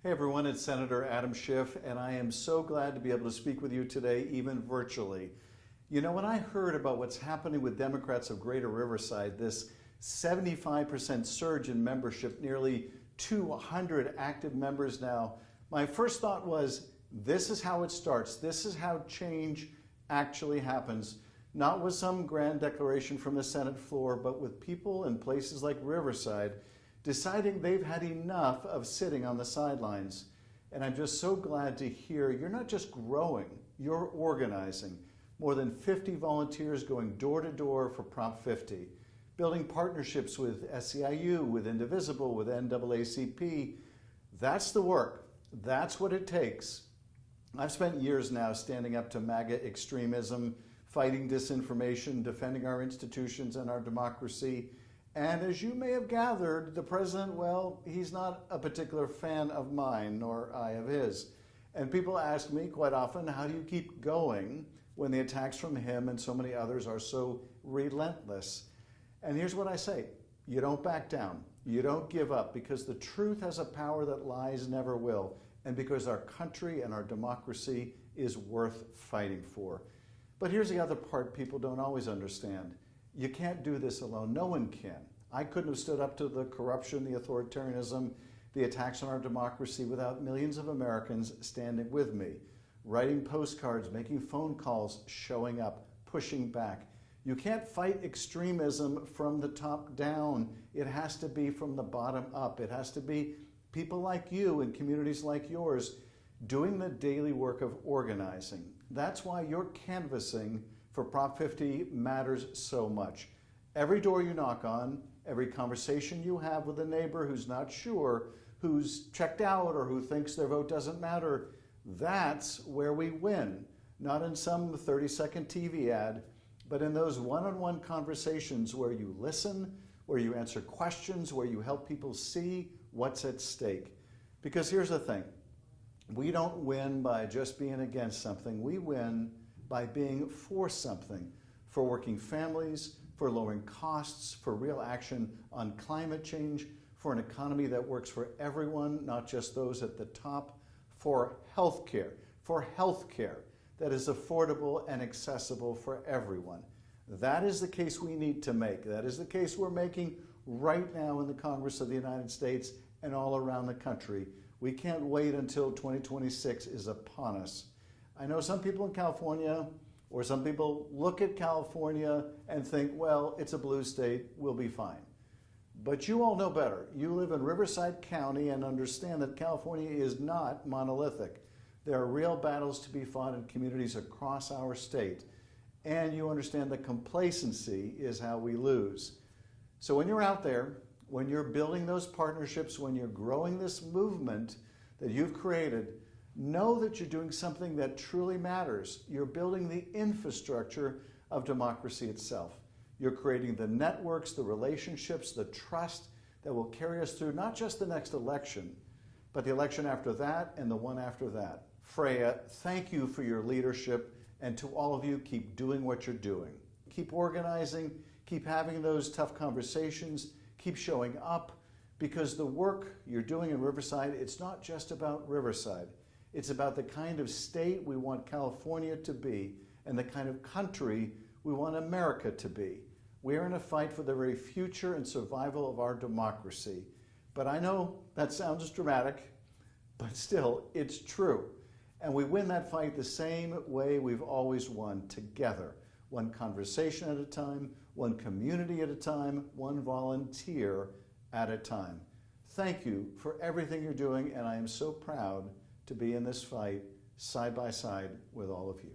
Hey everyone, it's Senator Adam Schiff, and I am so glad to be able to speak with you today, even virtually. You know, when I heard about what's happening with Democrats of Greater Riverside, this 75% surge in membership, nearly 200 active members now, my first thought was, this is how it starts. This is how change actually happens. Not with some grand declaration from the Senate floor, but with people in places like Riverside deciding they've had enough of sitting on the sidelines. And I'm just so glad to hear you're not just growing, you're organizing. More than 50 volunteers going door to door for Prop 50, building partnerships with SEIU, with Indivisible, with NAACP. That's the work. That's what it takes. I've spent years now standing up to MAGA extremism, fighting disinformation, defending our institutions and our democracy. And as you may have gathered, the president, well, he's not a particular fan of mine, nor I of his. And people ask me quite often, how do you keep going when the attacks from him and so many others are so relentless? And here's what I say, you don't back down. You don't give up, because the truth has a power that lies never will, and because our country and our democracy is worth fighting for. But here's the other part people don't always understand. You can't do this alone. No one can. I couldn't have stood up to the corruption, the authoritarianism, the attacks on our democracy without millions of Americans standing with me, writing postcards, making phone calls, showing up, pushing back. You can't fight extremism from the top down. It has to be from the bottom up. It has to be people like you in communities like yours doing the daily work of organizing. That's why your canvassing for Prop 50 matters so much. Every door you knock on, every conversation you have with a neighbor who's not sure, who's checked out or who thinks their vote doesn't matter, that's where we win. Not in some 30-second TV ad, but in those one-on-one conversations where you listen, where you answer questions, where you help people see what's at stake. Because here's the thing, we don't win by just being against something. We win by being for something, for working families, for lowering costs, for real action on climate change, for an economy that works for everyone, not just those at the top, for healthcare that is affordable and accessible for everyone. That is the case we need to make. That is the case we're making right now in the Congress of the United States and all around the country. We can't wait until 2026 is upon us. I know some people in California, or some people look at California and think, well, it's a blue state, we'll be fine. But you all know better. You live in Riverside County and understand that California is not monolithic. There are real battles to be fought in communities across our state. And you understand that complacency is how we lose. So when you're out there, when you're building those partnerships, when you're growing this movement that you've created, know that you're doing something that truly matters. You're building the infrastructure of democracy itself. You're creating the networks, the relationships, the trust that will carry us through not just the next election, but the election after that and the one after that. Freya, thank you for your leadership, and to all of you, keep doing what you're doing. Keep organizing, keep having those tough conversations, keep showing up, because the work you're doing in Riverside, it's not just about Riverside. It's about the kind of state we want California to be and the kind of country we want America to be. We're in a fight for the very future and survival of our democracy. But I know that sounds dramatic, but still, it's true. And we win that fight the same way we've always won, together. One conversation at a time, one community at a time, one volunteer at a time. Thank you for everything you're doing, and I am so proud to be in this fight side by side with all of you.